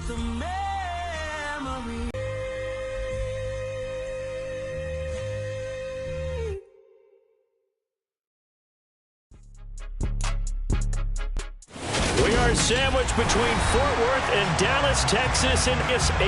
the memory. We are sandwiched between Fort Worth and Dallas, Texas in this 8.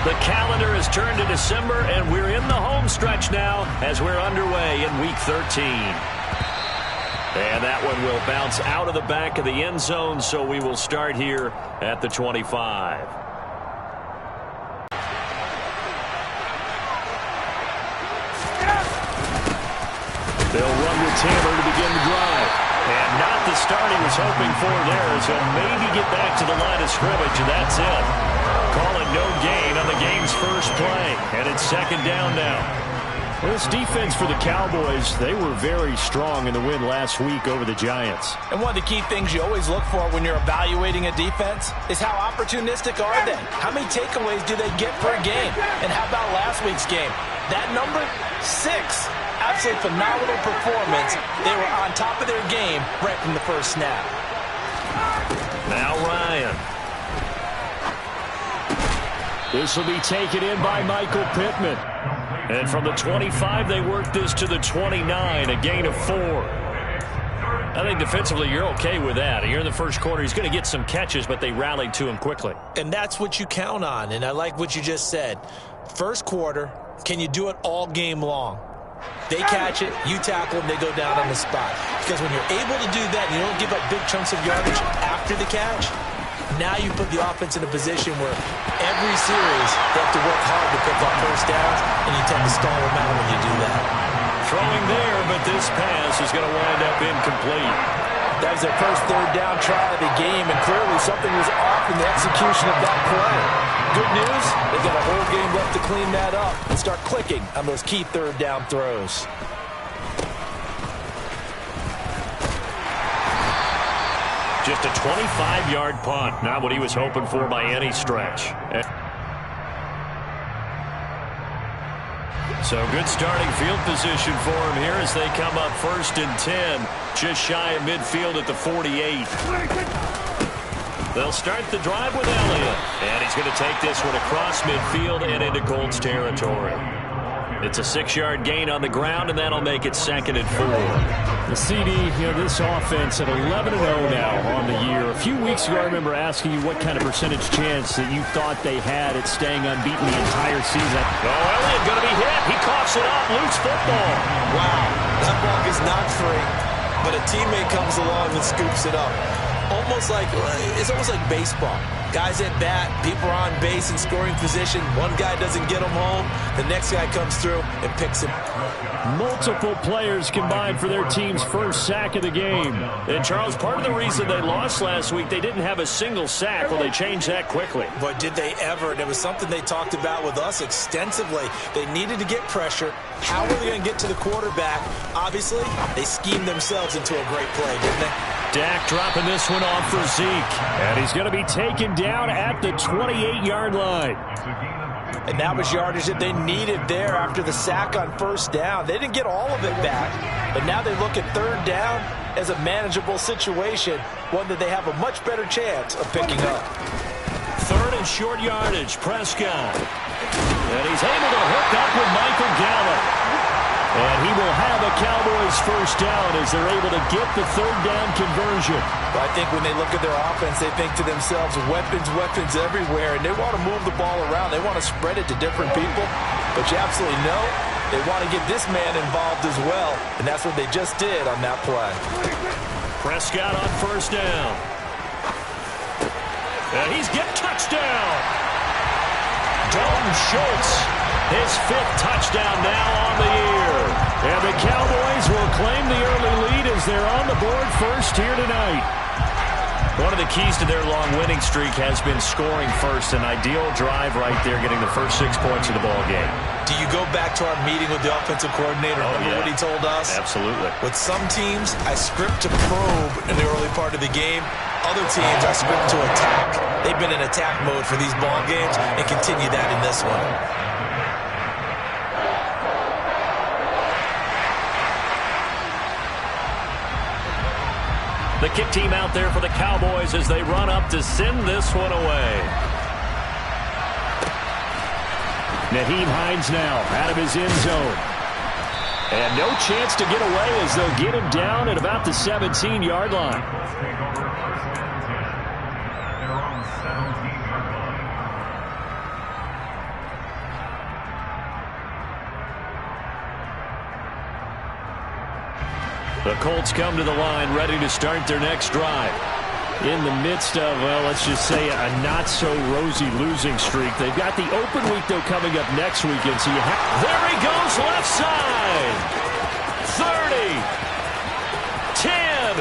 The calendar has turned to December, and we're in the home stretch now as we're underway in Week 13. And that one will bounce out of the back of the end zone, so we will start here at the 25. They'll run with Taylor to begin the drive. And not the start he was hoping for there, as he'll maybe get back to the line of scrimmage, and that's it. Call it no gain on the game's first play, and it's second down now. Well, this defense for the Cowboys, they were very strong in the win last week over the Giants. And one of the key things you always look for when you're evaluating a defense is how opportunistic are they? How many takeaways do they get per game? And how about last week's game? That number, 6. Absolutely phenomenal performance. They were on top of their game right from the first snap. Now Ryan. This will be taken in by Michael Pittman. And from the 25, they work this to the 29, a gain of 4. I think defensively you're okay with that. Here in the first quarter, he's going to get some catches, but they rallied to him quickly. And that's what you count on, and I like what you just said. First quarter, can you do it all game long? They catch it, you tackle them, they go down on the spot. Because when you're able to do that and you don't give up big chunks of yardage after the catch, now you put the offense in a position where every series they have to work hard to pick up first downs, and you tend to stall them out when you do that. Throwing there, but this pass is going to wind up incomplete. That was their first third down try of the game, and clearly something was off in the execution of that play. Good news, they've got a whole game left to clean that up and start clicking on those key third down throws. Just a 25-yard punt, not what he was hoping for by any stretch. So good starting field position for him here as they come up 1st and 10, just shy of midfield at the 48. They'll start the drive with Elliott, and he's going to take this one across midfield and into Colts territory. It's a 6-yard gain on the ground, and that'll make it 2nd and 4. The CD, this offense at 11-0 now on the year. A few weeks ago, I remember asking you what kind of percentage chance that you thought they had at staying unbeaten the entire season. Oh, Elliott going to be hit. He coughs it up. Loose football. Wow, that ball is not free, but a teammate comes along and scoops it up. It's almost like baseball. Guys at bat, people are on base in scoring position. One guy doesn't get them home. The next guy comes through and picks him. Multiple players combined for their team's first sack of the game. And, Charles, part of the reason they lost last week, they didn't have a single sack. Well, they changed that quickly. But did they ever? And it was something they talked about with us extensively. They needed to get pressure. How were they going to get to the quarterback? Obviously, they schemed themselves into a great play, didn't they? Dak dropping this one off for Zeke. And he's going to be taken down at the 28-yard line. And that was yardage that they needed there after the sack on first down. They didn't get all of it back, but now they look at third down as a manageable situation, one that they have a much better chance of picking up. 3rd and short yardage, Prescott. And he's able to hook up with Michael Gallup. And he will have a Cowboys first down as they're able to get the third down conversion. But I think when they look at their offense, they think to themselves, weapons everywhere, and they want to move the ball around. They want to spread it to different people. But you absolutely know they want to get this man involved as well, and that's what they just did on that play. Prescott on first down. And he's getting touchdown. Dalton Schultz, his 5th touchdown now on the year. And the Cowboys will claim the early lead as they're on the board first here tonight. One of the keys to their long winning streak has been scoring first. An ideal drive right there, getting the first 6 points of the ball game. Do you go back to our meeting with the offensive coordinator? Remember what he told us? Absolutely. With some teams, I script to probe in the early part of the game. Other teams, I script to attack. They've been in attack mode for these ball games and continue that in this one. The kick team out there for the Cowboys as they run up to send this one away. Nyheim Hines now out of his end zone. And no chance to get away as they'll get him down at about the 17-yard line. The Colts come to the line ready to start their next drive. In the midst of, well, let's just say a not-so-rosy losing streak. They've got the open week, though, coming up next weekend. So there he goes, left side. 30. 10.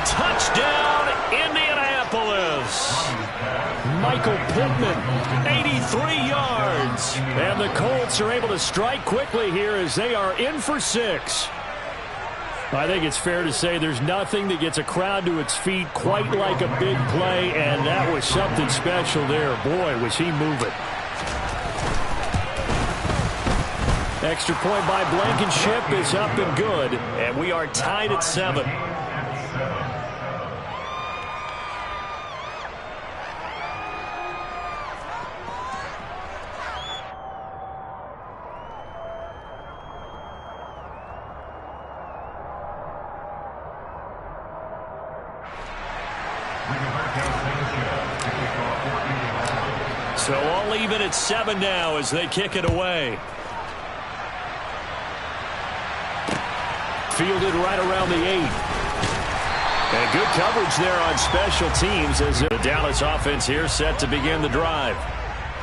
Touchdown, Indianapolis. Michael Pittman, 83 yards. And the Colts are able to strike quickly here as they are in for 6. I think it's fair to say there's nothing that gets a crowd to its feet quite like a big play, and that was something special there. Boy, was he moving. Extra point by Blankenship is up and good, and we are tied at 7. So all even at 7 now as they kick it away. Fielded right around the 8. And good coverage there on special teams as the Dallas offense here set to begin the drive.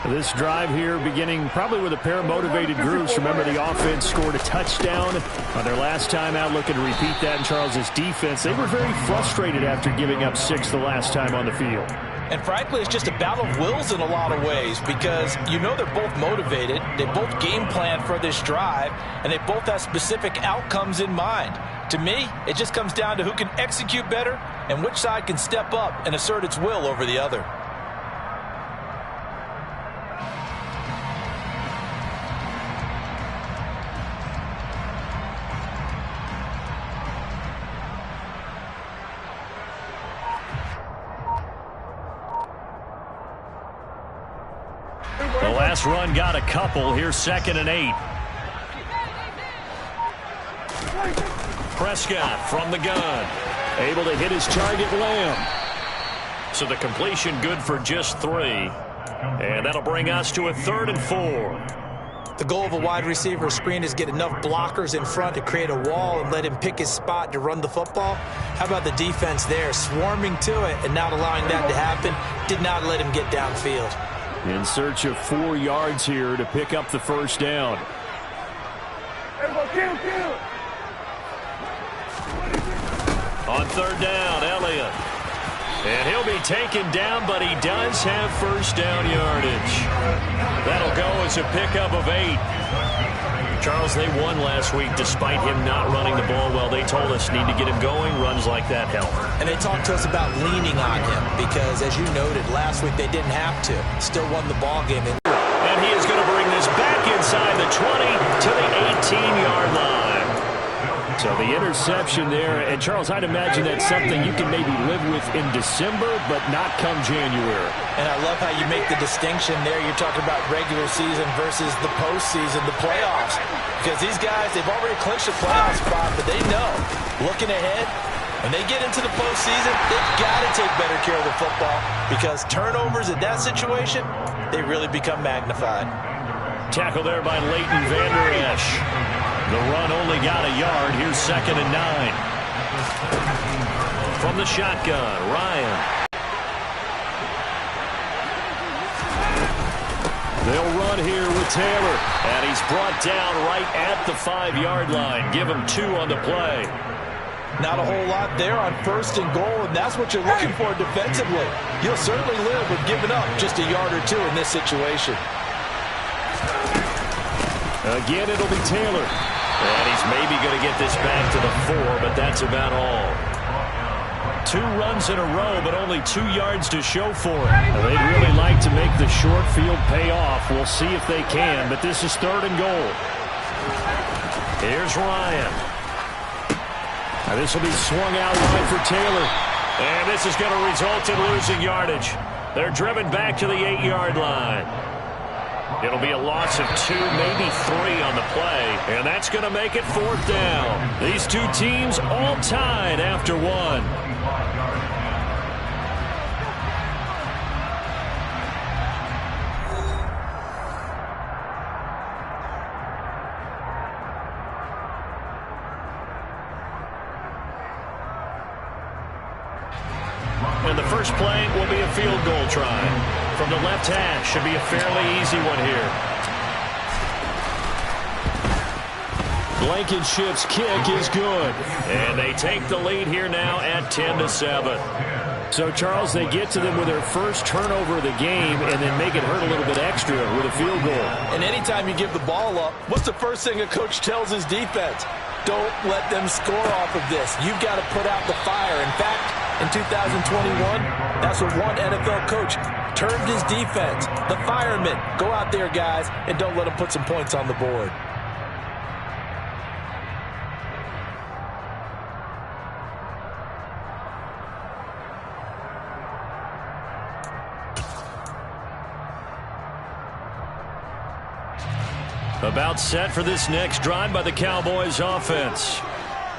This drive here beginning probably with a pair of motivated groups. Remember, the offense scored a touchdown on their last time out, looking to repeat that in Charles's defense. They were very frustrated after giving up 6 the last time on the field. And frankly, it's just a battle of wills in a lot of ways because you know they're both motivated, they both game plan for this drive, and they both have specific outcomes in mind. To me, it just comes down to who can execute better and which side can step up and assert its will over the other. The last run got a couple. Here's 2nd and 8. Prescott from the gun. Able to hit his target, Lamb. So the completion good for just 3. And that'll bring us to a 3rd and 4. The goal of a wide receiver screen is get enough blockers in front to create a wall and let him pick his spot to run the football. How about the defense there, swarming to it and not allowing that to happen? Did not let him get downfield. In search of 4 yards here to pick up the first down. On 3rd down, Elliott. And he'll be taken down, but he does have first down yardage. That'll go as a pickup of 8. Charles, they won last week despite him not running the ball well. They told us need to get him going. Runs like that help. And they talked to us about leaning on him because, as you noted, last week they didn't have to. Still won the ball game. And he is going to bring this back inside the 20 to the 18-yard line. So the interception there, and Charles, I'd imagine that's something you can maybe live with in December, but not come January. And I love how you make the distinction there. You're talking about regular season versus the postseason, the playoffs. Because these guys, they've already clinched a playoff spot, but they know, looking ahead, when they get into the postseason, they've got to take better care of the football because turnovers in that situation, they really become magnified. Tackle there by Leighton Vander Esch. The run only got a yard. Here's 2nd and 9. From the shotgun, Ryan. They'll run here with Taylor. And he's brought down right at the 5-yard line. Give him 2 on the play. Not a whole lot there on 1st and goal, and that's what you're looking for defensively. You'll certainly live with giving up just a yard or 2 in this situation. Again, it'll be Taylor. And he's maybe going to get this back to the 4, but that's about all. 2 runs in a row, but only 2 yards to show for it. Well, they'd really like to make the short field pay off. We'll see if they can, but this is 3rd and goal. Here's Ryan. Now this will be swung out wide for Taylor. And this is going to result in losing yardage. They're driven back to the 8-yard line. It'll be a loss of 2, maybe 3 on the play, and that's going to make it 4th down. These two teams all tied after 1. And the first play will be a field goal try. From the left hash, should be a fairly easy one here. Blankenship's kick is good. And they take the lead here now at 10-7. So, Charles, they get to them with their first turnover of the game and then make it hurt a little bit extra with a field goal. And anytime you give the ball up, what's the first thing a coach tells his defense? Don't let them score off of this. You've got to put out the fire. In fact, in 2021, that's what one NFL coach termed his defense. The firemen. Go out there, guys, and don't let them put some points on the board. About set for this next drive by the Cowboys offense.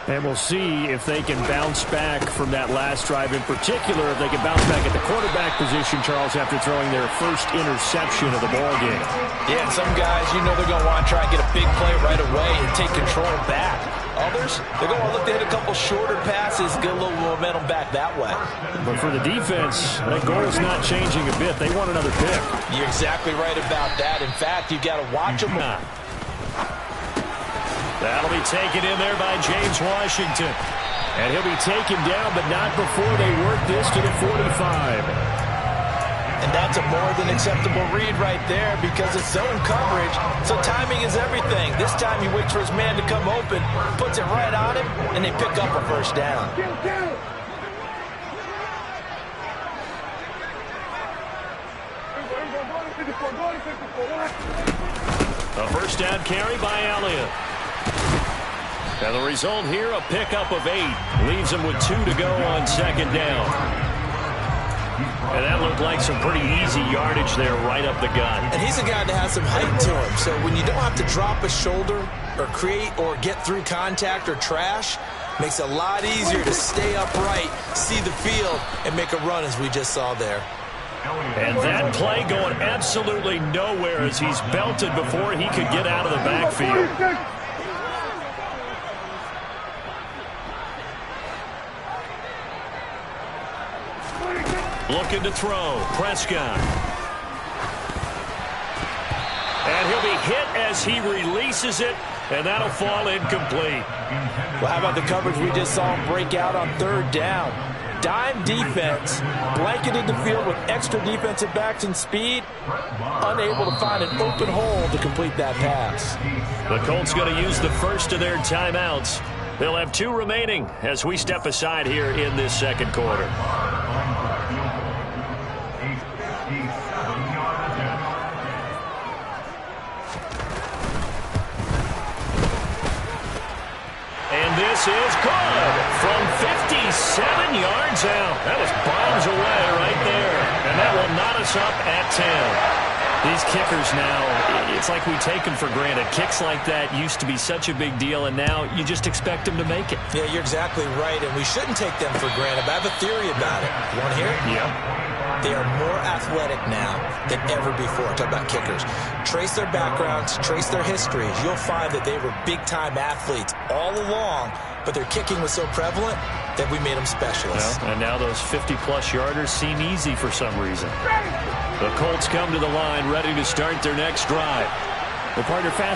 And we'll see if they can bounce back from that last drive. In particular, if they can bounce back at the quarterback position, Charles, after throwing their first interception of the ball game. Yeah, and some guys, you know they're going to want to try and get a big play right away and take control back. Others, they're going to look to hit a couple shorter passes, get a little momentum back that way. But for the defense, that goal is not changing a bit. They want another pick. You're exactly right about that. In fact, you've got to watch them. That'll be taken in there by James Washington. And he'll be taken down, but not before they work this to the 45. And that's a more than acceptable read right there because it's zone coverage, so timing is everything. This time he waits for his man to come open, puts it right on him, and they pick up a first down. A first down carry by Elliott. And the result here, a pickup of 8. Leaves him with 2 to go on second down. And that looked like some pretty easy yardage there right up the gut. And he's a guy that has some height to him. So when you don't have to drop a shoulder or create or get through contact or trash, makes it a lot easier to stay upright, see the field, and make a run as we just saw there. And that play going absolutely nowhere as he's belted before he could get out of the backfield. Looking to throw. Prescott. And he'll be hit as he releases it, and that'll fall incomplete. Well, how about the coverage we just saw him break out on third down? Dime defense, blanketed the field with extra defensive backs and speed, unable to find an open hole to complete that pass. The Colts going to use the first of their timeouts. They'll have 2 remaining as we step aside here in this second quarter. And this is good from 57 yards out. That was bombs away right there. And that will knot us up at 10. These kickers now, it's like we take them for granted. Kicks like that used to be such a big deal, and now you just expect them to make it. Yeah, you're exactly right, and we shouldn't take them for granted. But I have a theory about it. You want to hear it? Yeah. They are more athletic now than ever before. Talk about kickers. Trace their backgrounds, trace their histories. You'll find that they were big-time athletes all along, but their kicking was so prevalent that we made them specialists. Well, and now those 50-plus yarders seem easy for some reason. The Colts come to the line ready to start their next drive. The partner fast.